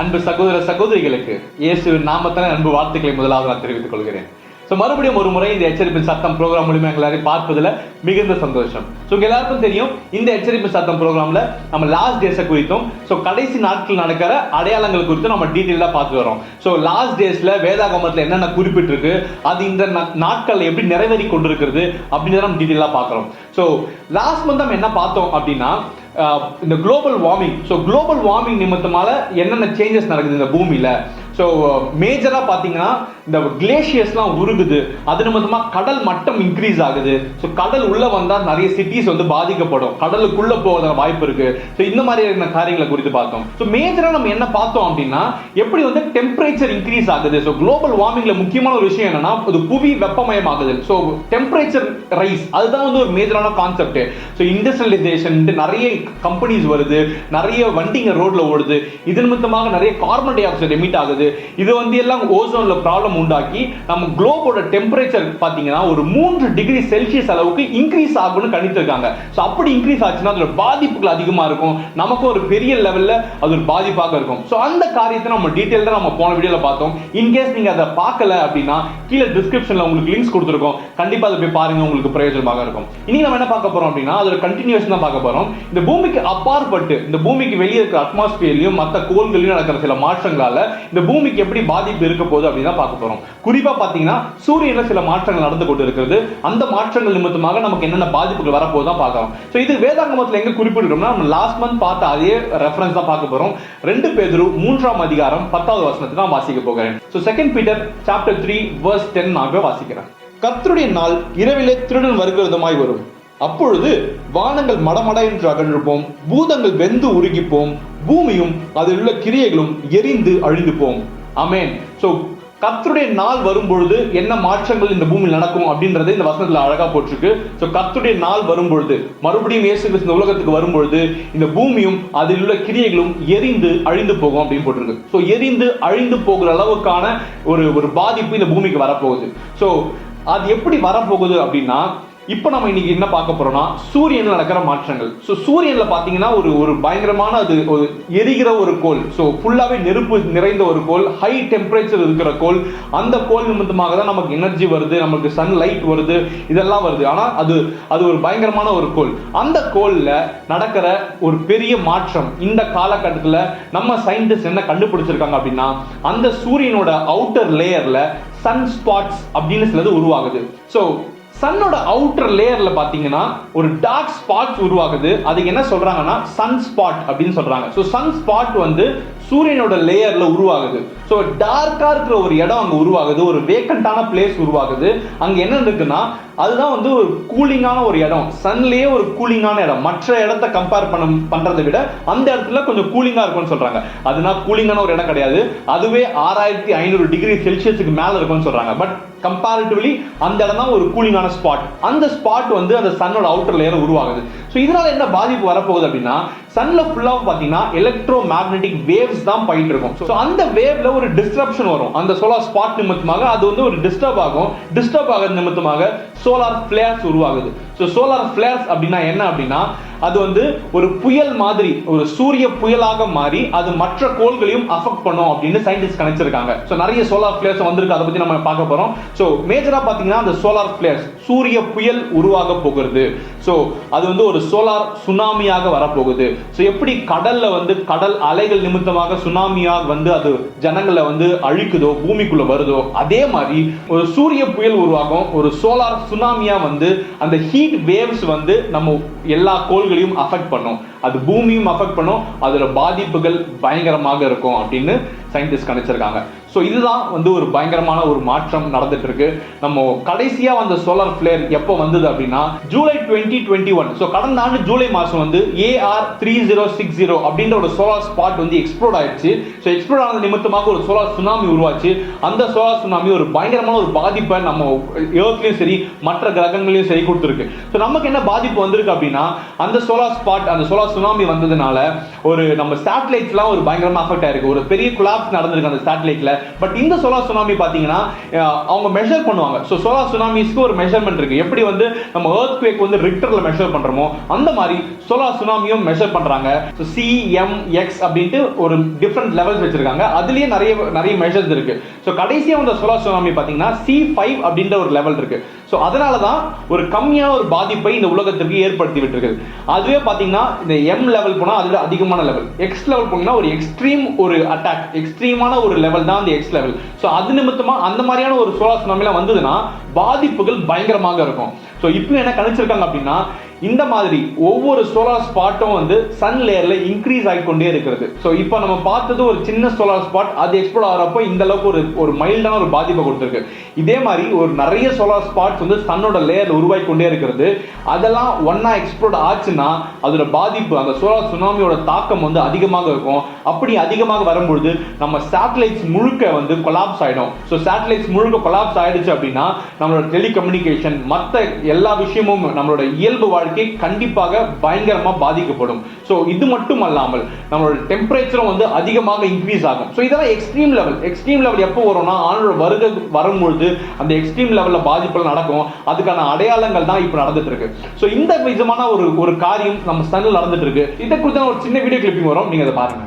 அன்பு சகோதர சகோதரிகளுக்கு இயேசுவின் நாமத்தான அன்பு வாழ்த்துக்களை முதலாவது நான் தெரிவித்துக் கொள்கிறேன். மறுபடியும் ஒரு முறை இந்த எச்சரிப்பின் சத்தம் ப்ரோக்ராம் மூலமா எல்லாரையும் பார்ப்பதில் மிகுந்த சந்தோஷம். எல்லாருக்கும் தெரியும், இந்த எச்சரிப்பின் சத்தம் ப்ரோக்ராம்ல நம்ம லாஸ்ட் டேஸை குறித்தும் கடைசி நாட்கள் நடக்கிற அடையாளங்கள் குறித்தும் நம்ம டீட்டெயிலாக பார்த்து வரோம். லாஸ்ட் டேஸ்ல வேதாகமத்தில் என்னென்ன குறிப்பிட்டிருக்கு, அது இந்த நாட்கள் எப்படி நிறைவேறி கொண்டிருக்கிறது அப்படின்றத நம்ம டீட்டெயிலாக பார்க்குறோம். லாஸ்ட் மந்த் நம்ம என்ன பார்த்தோம் அப்படின்னா, இந்த குளோபல் வார்மிங் நிமித்தமால என்னென்ன சேஞ்சஸ் நடக்குது இந்த பூமியில. மேஜரா பாத்தீங்கன்னா இந்த கிளேஷியர்ஸ்லாம் உருகுது, அது நிமித்தமா கடல் மட்டம் இன்க்ரீஸ் ஆகுது. கடல் உள்ள வந்தா நிறைய சிட்டிஸ் வந்து பாதிக்கப்படும், கடலுக்குள்ள போக வாய்ப்பு இருக்கு. இந்த மாதிரியான காரியங்களை குறித்து பார்த்தோம். மேஜரா நம்ம என்ன பார்த்தோம் அப்படின்னா, எப்படி வந்து டெம்பரேச்சர் இன்க்ரீஸ் ஆகுது. குளோபல் வார்மிங்ல முக்கியமான ஒரு விஷயம் என்னன்னா, அது புவி வெப்பமயமாகுது. டெம்பரேச்சர் ரைஸ், அதுதான் வந்து ஒரு மேஜரான கான்செப்ட். இண்டஸ்ட்ரியலைசேஷன், நிறைய கம்பெனிஸ் வருது, நிறைய வண்டிங்க ரோட்ல ஓடுது, இது நிமித்தமாக நிறைய கார்பன் டை ஆக்சைடு எமிட் ஆகுது. இது வந்து எல்லாம் ஓசோன்ல ப்ராப்ளம் உண்டாக்கி நம்ம குளோபோட டெம்பரேச்சர் பாத்தீங்கன்னா ஒரு 3 டிகிரி செல்சியஸ் அளவுக்கு இன்க்ரீஸ் ஆகும்னு கணித்திருக்காங்க. அப்படி இன்க்ரீஸ் ஆச்சுன்னா அதோட பாதிப்புகள் அதிகமா இருக்கும், நமக்கு ஒரு பெரிய லெவல்ல அது ஒரு பாதிப்பாக இருக்கும். அந்த காரியத்தை நம்ம டீடைலா நம்ம போன வீடியோல பார்த்தோம். இன்கேஸ் நீங்க அதை பார்க்கல அப்படின்னா கீழே டிஸ்கிரிப்ஷன்ல உங்களுக்கு லிங்க்ஸ் கொடுத்துருக்கோம், கண்டிப்பா அதை போய் பாருங்க, உங்களுக்கு பிரயோஜனமாக இருக்கும். இனி நம்ம என்ன பார்க்க போறோம் அப்படின்னா, அதோட கண்டினியூஷன் தான் பார்க்க போறோம். இந்த பூமிக்கு அப்பாற்பட்டு, இந்த பூமிக்கு வெளியே இருக்கிற அட்மாஸ்பியர்லயும் மற்ற கோள்களையும் நடக்கிற சில மாற்றங்களால இந்த பூமிக்கு எப்படி பாதிப்பு இருக்க போகுது அப்படின்னு பார்க்க போறோம். குறிப்பா பாத்தீங்கன்னா சூரியன்ல சில மாற்றங்கள் நடந்து கொண்டு இருக்கிறது, அந்த மாற்றங்கள் நிமித்தமாக நமக்கு என்னென்ன பாதிப்புகள் வரப்போதான் பார்க்கலாம். இது வேதாகமத்தில் எங்க குறிப்பிடுறோம்னா, நம்ம லாஸ்ட் மந்த் பார்த்த அதே ரெஃபரன்ஸ் தான் பார்க்க போறோம். 2 பேதுரு 3ஆம் அதிகாரம் 10வது வசனத்தை நான் வாசிக்க போகிறேன். 2 பீட்டர் சாப்டர் 3 verse 10 ஆக வாசிக்கிறேன். கர்த்தருடைய நாள் இரவிலே திருடன் வருகிறதுமாய் வரும், அப்பொழுது வானங்கள் மடமட என்று அகன்றுப்போம், பூதங்கள் வெந்து உருகிப்போம், பூமியும் அதில் உள்ள கிரியைகளும் எரிந்து அழிந்து போம். ஆமென். கர்த்தருடைய நாள் வரும்பொழுது என்ன மாற்றங்கள் இந்த பூமியில் நடக்கும் அப்படின்றது இந்த வசனத்துல அழகா போட்டிருக்கு. கர்த்தருடைய நாள் வரும்பொழுது, மறுபடியும் இயேசு கிறிஸ்து உலகத்துக்கு வரும்பொழுது இந்த பூமியும் அதில் உள்ள கிரியைகளும் எரிந்து அழிந்து போகும் அப்படின்னு போட்டிருக்கு. எரிந்து அழிந்து போகிற அளவுக்கான ஒரு பாதிப்பு இந்த பூமிக்கு வரப்போகுது. அது எப்படி வரப்போகுது அப்படின்னா, இப்போ நம்ம இன்னைக்கு என்ன பார்க்க போறோம்னா, சூரியன்ல நடக்கிற மாற்றங்கள். சூரியன்ல பாத்தீங்கன்னா ஒரு பயங்கரமான அது ஒரு எரிகிற ஒரு கோல், ஃபுல்லாவே நெருப்பு நிறைந்த ஒரு கோல், ஹை டெம்பரேச்சர் இருக்கிற கோல். அந்த கோல் நிமித்தமாக தான் நமக்கு எனர்ஜி வருது, நமக்கு சன் லைட் வருது, இதெல்லாம் வருது. ஆனா அது ஒரு பயங்கரமான ஒரு கோல். அந்த கோல்ல நடக்கிற ஒரு பெரிய மாற்றம் இந்த காலகட்டத்தில் நம்ம சயின்டிஸ்ட் என்ன கண்டுபிடிச்சிருக்காங்க அப்படின்னா, அந்த சூரியனோட அவுட்டர் லேயர்ல சன் ஸ்பாட்ஸ் அப்படின்னு சிலது உருவாகுது. சன்னோட அவுட்டர் லேயர்ல பாத்தீங்கன்னா ஒரு டார்க் ஸ்பாட்ஸ் உருவாகுது. அதுக்கு என்ன சொல்றாங்கன்னா சன் ஸ்பாட் அப்படின்னு சொல்றாங்க. சன் ஸ்பாட் வந்து சூரியனோட லேயர்ல உருவாகுது. டார்க்கா இருக்கிற ஒரு இடம் அங்க உருவாகுது, ஒரு வேக்கண்டான பிளேஸ் உருவாகுது. அங்க என்ன இருக்குன்னா, அதுதான் வந்து ஒரு கூலிங்கான ஒரு இடம், சன்லயே ஒரு கூலிங்கான இடம். மற்ற இடத்தை கம்பேர் பண்றதை விட அந்த இடத்துல கொஞ்சம் கூலிங்கா இருக்கும்னு சொல்றாங்க. அதுனா கூலிங்கான ஒரு இடம் கிடையாது, அதுவே 6500 டிகிரி செல்சியஸுக்கு மேல இருக்கும்னு சொல்றாங்க. பட் கம்பேரிட்டிவ்லி அந்த இடம் தான் ஒரு கூலிங்கான ஸ்பாட். அந்த ஸ்பாட் வந்து அந்த சன்னோட அவுட்டர் லேயர் உருவாகுது. இதனால என்ன பாதிப்பு வரப்போகுது அப்படின்னா, சன்ல ஃபுல்லா பாத்தீங்கன்னா எலக்ட்ரோ மேக்னெட்டிக் வேவ்ஸ் தான் போயிட்டு இருக்கும். அந்த வேவ்ல ஒரு டிஸ்டரப்ஷன் வரும். அந்த சோலார் ஸ்பாட் நிமித்தமாக அது வந்து ஒரு டிஸ்டர்ப் ஆகும். டிஸ்டர்ப் ஆகிறது நிமித்தமாக சோலார் ஃபிளேர்ஸ் உருவாகுது. சோலார் ஃபிளேர்ஸ் அப்படின்னா என்ன அப்படின்னா, அது வந்து ஒரு புயல் மாதிரி, ஒரு சூரிய புயலாக மாறி அது மற்ற கோள்களையும் அஃபெக்ட் பண்ணும் அப்படின்னு சயின்டிஸ்ட் கணிச்சிருக்காங்க. நிறைய சோலார் ஃபிளேர்ஸ் வந்திருக்கு, அதை பத்தி நம்ம பார்க்க போறோம். மேஜரா பாத்தீங்கன்னா அந்த சோலார் ஃபிளேர்ஸ், சூரிய புயல் உருவாக போகிறது. அது வந்து ஒரு சோலார் சுனாமியாக வரப்போகுது. எப்படி கடல்ல வந்து கடல் அலைகள் நிமித்தமாக சுனாமியாக வந்து அது ஜனங்களை வந்து அழிக்குதோ, பூமிக்குள்ள வருதோ, அதே மாதிரி ஒரு சூரிய புயல் உருவாகும், ஒரு சோலார் சுனாமியா வந்து அந்த ஹீட் வேவ்ஸ் வந்து நம்ம எல்லா கோள்களையும் அஃபெக்ட் பண்ணும், அது பூமியும் அஃபெக்ட் பண்ணும், அதோட பாதிப்புகள் பயங்கரமாக இருக்கும் அப்படின்னு சயின்டிஸ்ட் கணிச்சிருக்காங்க. இதுதான் வந்து ஒரு பயங்கரமான ஒரு மாற்றம் நடந்துட்டு இருக்கு. நம்ம கடைசியா வந்த சோலார் ஃபிளேர் எப்போ வந்தது அப்படின்னா ஜூலை 2021. கடந்த ஆண்டு ஜூலை மாசம் வந்து AR 3060 அப்படின்ற ஒரு சோலார் ஸ்பாட் வந்து எக்ஸ்ப்ளோட் ஆயிடுச்சு. எக்ஸ்ப்ளோட் ஆனது நிமித்தமாக ஒரு சோலார் சுனாமி உருவாச்சு. அந்த சோலார் சுனாமி ஒரு பயங்கரமான ஒரு பாதிப்பை நம்ம எர்த்லயும் சரி மற்ற கிரகங்களையும் சரி கொடுத்துருக்கு. நமக்கு என்ன பாதிப்பு வந்திருக்கு அப்படின்னா, அந்த சோலார் ஸ்பாட், அந்த சோலார் சுனாமி வந்ததுனால ஒரு நம்ம சேட்டலைட்ஸ்லாம் ஒரு பயங்கரமா அஃபெக்ட் ஆயிருக்கு. ஒரு பெரிய கொலாப்ஸ் நடந்திருக்கு அந்த சேட்டலைட்ல. பட் இந்த சோலார் சுனாமி பார்த்தீங்கன்னா அவங்க மெஷர் பண்ணுவாங்க. ஸோ சோலார் சுனாமிஸ்க்கு ஒரு மெஷர்மெண்ட் இருக்கு. எப்படி வந்து நம்ம எர்த்குவேக் வந்து ரிக்டர்ல மெஷர் பண்றோமோ அந்த மாதிரி சோலார் சுனாமியும் மெஷர் பண்றாங்க. ஸோ CMX அப்படின்ட்டு ஒரு டிஃப்ரெண்ட் லெவல்ஸ் வச்சிருக்காங்க. அதுலயே நிறைய மெஷர்ஸ் இருக்கு. ஸோ கடைசியா வந்த சோலார் சுனாமி பார்த்தீங்கன்னா C5 அப்படின்ற ஒரு லெவல் இருக்கு. ஸோ அதனால தான் ஒரு கம்மியான ஒரு பாதிப்பை இந்த உலகத்திற்கு ஏற்படுத்தி விட்டுருக்கு. அதுவே பார்த்தீங்கன்னா இந்த M லெவல் போனா அதுல அதிகமான லெவல், X லெவல் போனா ஒரு எக்ஸ்ட்ரீம் ஒரு அட்டாக், எக்ஸ்ட்ரீமான ஒரு லெவல் தான் அந்த X லெவல். ஸோ அது நிமித்தமா அந்த மாதிரியான ஒரு சோலார் சுனாமிலாம் வந்ததுன்னா பாதிப்புகள் பயங்கரமாக இருக்கும். ஸோ இப்போ என்ன கணிச்சிருக்காங்க அப்படின்னா இந்த மாதிரி ஒவ்வொரு சோலார் ஸ்பாட்டும் வந்து சன் லேயர்ல இன்க்ரீஸ் ஆகிக்கொண்டே இருக்கிறது. ஸோ இப்போ நம்ம பார்த்தது ஒரு சின்ன சோலார் ஸ்பாட், அது எக்ஸ்ப்ளோர் ஆகிறப்போ இந்த அளவுக்கு ஒரு மைல்டான ஒரு பாதிப்பை கொடுத்துருக்கு. இதே மாதிரி ஒரு நிறைய சோலார் ஸ்பாட்ஸ் வந்து சன்னோட லேயர்ல உருவாகி கொண்டே இருக்கிறது. அதெல்லாம் ஒன்னா எக்ஸ்ப்ளோர் ஆச்சுன்னா அதோட பாதிப்பு, அந்த சோலார் சுனாமியோட தாக்கம் வந்து அதிகமாக இருக்கும். அப்படி அதிகமாக வரும்பொழுது நம்ம சேட்டலைட்ஸ் முழுக்க வந்து கொலாப்ஸ் ஆயிடும். ஸோ சேட்டலைட்ஸ் முழுக்க கொலாப்ஸ் ஆயிடுச்சு அப்படின்னா நம்மளோட டெலிகம்யூனிகேஷன், மற்ற எல்லா விஷயமும், நம்மளோட இயல்பு வாழ்க்கை கண்டிப்பாக பயங்கரமா பாதிக்கப்படும். சோ இது மட்டும் அல்லாமல் நம்மளோட டெம்பரேச்சரும் வந்து அதிகமாக இன்க்ரீஸ் ஆகும். சோ இதெல்லாம் எக்ஸ்ட்ரீம் லெவல். எக்ஸ்ட்ரீம் லெவல் எப்போ வரும்னா ஆனோட வருகை வரும்பொழுது அந்த எக்ஸ்ட்ரீம் லெவல்ல பாதிப்புகள் நடக்கும். அதுக்கான அடையாளங்கள் தான் இப்போ நடந்துட்டு இருக்கு. சோ இந்த விதமான ஒரு காரியம் நம்ம சன்ல நடந்துட்டு இருக்கு. இதை குறித்து ஒரு சின்ன வீடியோ கிளிப்பிங் வரும், நீங்க அதை பாருங்க.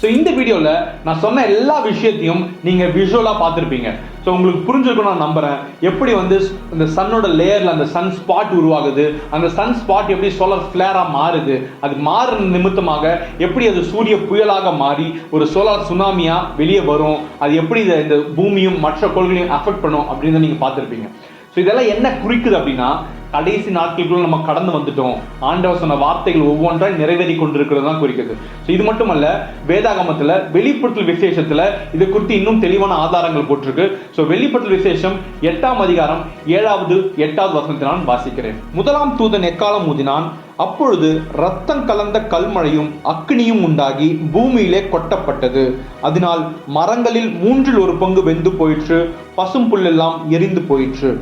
ஸோ இந்த வீடியோவில் நான் சொன்ன எல்லா விஷயத்தையும் நீங்கள் விஷுவலாக பார்த்துருப்பீங்க. ஸோ உங்களுக்கு புரிஞ்சிருக்கும் நான் நம்புகிறேன். எப்படி வந்து இந்த சன்னோட லேயரில் அந்த சன் ஸ்பாட் உருவாகுது, அந்த சன் ஸ்பாட் எப்படி சோலார் ஃப்ளேராக மாறுது, அது மாறுற நிமித்தமாக எப்படி அது சூரிய புயலாக மாறி ஒரு சோலார் சுனாமியாக வெளியே வரும், அது எப்படி இந்த பூமியும் மற்ற கோள்களையும் அஃபெக்ட் பண்ணும் அப்படின்னு நீங்கள் பார்த்துருப்பீங்க. ஸோ இதெல்லாம் என்ன குறிக்குது அப்படின்னா கடைசி நாட்களுக்குள்ள நம்ம கடந்து வந்துட்டோம். ஆண்டவர் சொன்ன வார்த்தைகள் ஒவ்வொன்றாய் நிறைவேறி கொண்டிருக்கிறது தான் குறிக்குது. ஸோ இது மட்டுமல்ல, வேதாகமத்தில் வெளிப்படுத்தல் விசேஷத்தில் இது குறித்து இன்னும் தெளிவான ஆதாரங்கள் போட்டிருக்கு. ஸோ வெளிப்படுத்தல் விசேஷம் 8ஆம் அதிகாரம் 7வது 8வது வசனத்தை நான் வாசிக்கிறேன். முதலாம் தூதன் எக்காலம் ஊதினான். அப்பொழுது இரத்தம் கலந்த கல்மழையும் அக்னியும் உண்டாகி பூமியிலே கொட்டப்பட்டது. அதனால் மரங்களில் 1/3 வெந்து போயிற்று, பசும் புல்லெல்லாம் எரிந்து போயிற்று.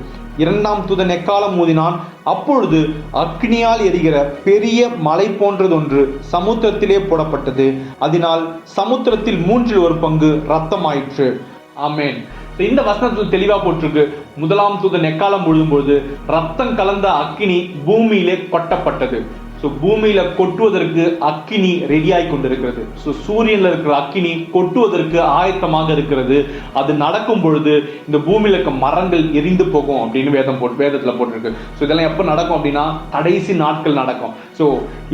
2ஆம் தூதன் எக்காலம் ஊதினான். அப்பொழுது அக்னியால் எரிகிற பெரிய மலை போன்றதொன்று சமுத்திரத்திலே போடப்பட்டது. அதனால் சமுத்திரத்தில் 1/3 இரத்தமாயிற்று. ஆமென். இந்த வசனத்தில் தெளிவா போட்டிருக்கு, முதலாம் தூதன் எக்காலம் ஊதும்போது ரத்தம் கலந்த அக்கினி பூமியிலே கொட்டப்பட்டது. ஸோ பூமியில கொட்டுவதற்கு அக்கினி ரெடியாகி கொண்டிருக்கிறது. ஸோ சூரியன்ல இருக்கிற அக்கினி கொட்டுவதற்கு ஆயத்தமாக இருக்கிறது. அது நடக்கும் பொழுது இந்த பூமியில இருக்க மரங்கள் எரிந்து போகும் அப்படின்னு வேதத்துல போட்டிருக்கு. ஸோ இதெல்லாம் எப்போ நடக்கும் அப்படின்னா கடைசி நாட்கள் நடக்கும். ஸோ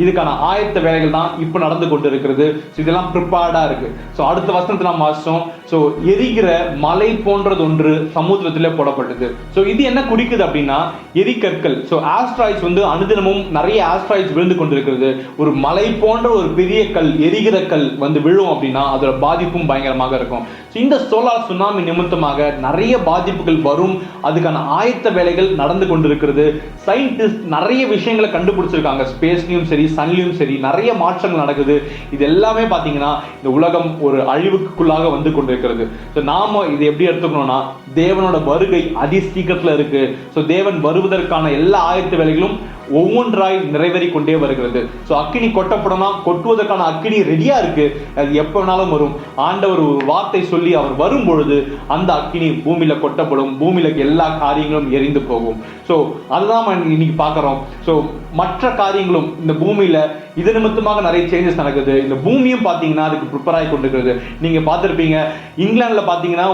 இதுக்கான ஆயத்த வேலைகள் தான் இப்போ நடந்து கொண்டு இருக்கிறது. ஸோ இதெல்லாம் ப்ரிப்பேர்டா இருக்கு. ஸோ அடுத்த வசனத்துல நாம் வாசிச்சோம், ஸோ எரிகிற மலை போன்றது ஒன்று சமுத்திரத்திலே போடப்பட்டது. ஸோ இது என்ன குறிக்குது அப்படின்னா எரிக்கற்கள். ஸோ ஆஸ்ட்ராய்ட்ஸ் வந்து அனுதினமும் நிறைய ஆஸ்ட்ராய்ட்ஸ் விழுந்து கொண்டிருக்கிறது. ஒரு மலை போன்ற ஒரு பெரிய கல், எரிகிற கல் வந்து விழும் அப்படின்னா அதோட பாதிப்பும் பயங்கரமாக இருக்கும். இந்த சோலார் சுனாமி நிமித்தமாக நிறைய பாதிப்புகள் வரும். அதுக்கான ஆயத்த வேலைகள் நடந்து கொண்டிருக்கிறது. சயின்டிஸ்ட் நிறைய விஷயங்களை கண்டுபிடிச்சிருக்காங்க. ஸ்பேஸ்லயும் சரி, சன்லயும் சரி நிறைய மாற்றங்கள் நடக்குது. இது எல்லாமே பாத்தீங்கன்னா இந்த உலகம் ஒரு அழிவுக்குள்ளாக வந்து கொண்டிருக்கிறது. நாம இதை எப்படி எடுத்துக்கணும்னா தேவனோட வருகை அதி சீக்கிரத்துல இருக்கு. ஸோ தேவன் வருவதற்கான எல்லா ஆயத்த வேலைகளும் ஒவ்வொன்றாய் நிறைவேறி கொண்டே வருகிறது. ஸோ அக்கினி கொட்டப்படணும், கொட்டுவதற்கான அக்கினி ரெடியா இருக்கு. அது எப்ப வேணாலும் வரும். ஆண்டவர் ஒரு வார்த்தை சொல்லி அவர் வரும் பொழுது அந்த அக்கினி பூமியில கொட்டப்படும். பூமியில எல்லா காரியங்களும் எரிந்து போகும். ஸோ அதுதான் இன்னைக்கு பார்க்கிறோம். ஸோ மற்ற காரியங்களும் இந்த பூமியில இது நிமித்தமாக நிறைய சேஞ்சஸ் நடக்குது. இந்த பூமியும் பாத்தீங்கன்னா அதுக்கு ப்ரிப்பேர் ஆகி கொண்டிருக்கிறது. நீங்க பார்த்திருப்பீங்க, இங்கிலாந்துல பாத்தீங்கன்னா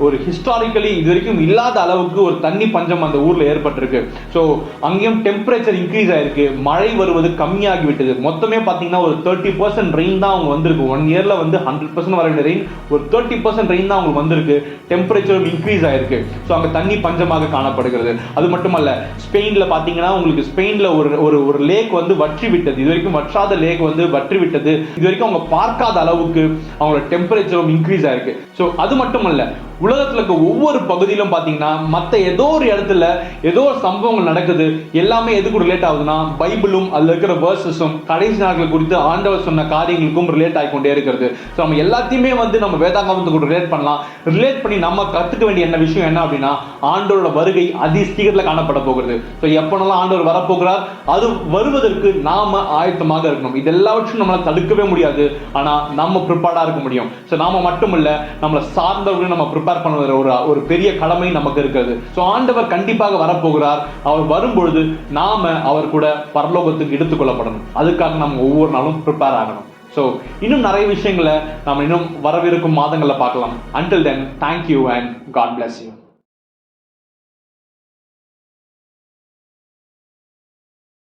ஒரு ஹிஸ்டாரிக்கலி இது வரைக்கும் இல்லாத அளவுக்கு ஒரு தண்ணி பஞ்சம் அந்த ஊர்ல ஏற்பட்டிருக்கு. ஸோ அங்கேயும் டெம்பரேச்சர் இன்க்ரீஸ் ஆயிருக்கு, மழை வருவது கம்மியாகி விட்டது. மொத்தமே பார்த்தீங்கன்னா ஒரு 30% ரெயின் தான் அவங்க வந்திருக்கு. 1 இயர்ல வந்து 100% வர வேண்டிய ரெயின் ஒரு 30% ரெயின் தான் அவங்களுக்கு வந்திருக்கு. டெம்பரேச்சரும் இன்க்ரீஸ் ஆயிருக்கு. ஸோ அங்கே தண்ணி பஞ்சமாக காணப்படுகிறது. அது மட்டுமல்ல, ஸ்பெயின்ல பார்த்தீங்கன்னா உங்களுக்கு ஸ்பெயின்ல ஒரு லேக் வந்து வற்றி விட்டது. இது வரைக்கும் வற்றாத லேக் வந்து வற்றி விட்டது. இது வரைக்கும் அவங்க பார்க்காத அளவுக்கு அவங்களோட டெம்பரேச்சரும் இன்க்ரீஸ் ஆயிருக்கு. ஸோ அது மட்டுமல்ல, உலகத்துல இருக்க ஒவ்வொரு பகுதியிலும் பாத்தீங்கன்னா மத்த ஏதோ ஒரு இடத்துல ஏதோ ஒரு சம்பவங்கள் நடக்குது. எல்லாமே எதுக்கு ரிலேட் ஆகுதுன்னா பைபிளும் அதுல இருக்கிற வேர்சஸும் கடைசி நாட்கள் குறித்து ஆண்டவர் சொன்ன காரியங்களுக்கும் ரிலேட் ஆகிக்கொண்டே இருக்கிறது. ஸோ நம்ம எல்லாத்தையுமே வந்து நம்ம வேதாகமத்துக்கு ரிலேட் பண்ணலாம். ரிலேட் பண்ணி நம்ம கத்துக்க வேண்டிய என்ன விஷயம் என்ன அப்படின்னா, ஆண்டவரோட வருகை அதி சீக்கிரத்தில் காணப்பட போகிறது. ஸோ எப்பனாலும் ஆண்டவர் வரப்போகிறார், அது வருவதற்கு நாம ஆயத்தமாக இருக்கணும். இது எல்லாவற்றும் நம்மளால தடுக்கவே முடியாது. ஆனா நம்ம ப்ரிப்பேர்டா இருக்க முடியும். ஸோ நாம மட்டுமல்ல, நம்மளை சார்ந்தவர்கள் நம்ம ப்ரிப்பேர் பண்ணுகிற ஒரு பெரிய கடமை நமக்கு இருக்கிறது. ஸோ ஆண்டவர் கண்டிப்பாக வரப்போகிறார். அவர் வரும்பொழுது நாம அவர் கூட பரலோகத்துக்கு எடுத்துக்கொள்ளப்படணும். அதுக்காக நம்ம ஒவ்வொரு நாளும் ப்ரிப்பேர் ஆகணும். ஸோ இன்னும் நிறைய விஷயங்களை நம்ம இன்னும் வரவிருக்கும் மாதங்களில் பார்க்கலாம். Until then, thank you and God bless you.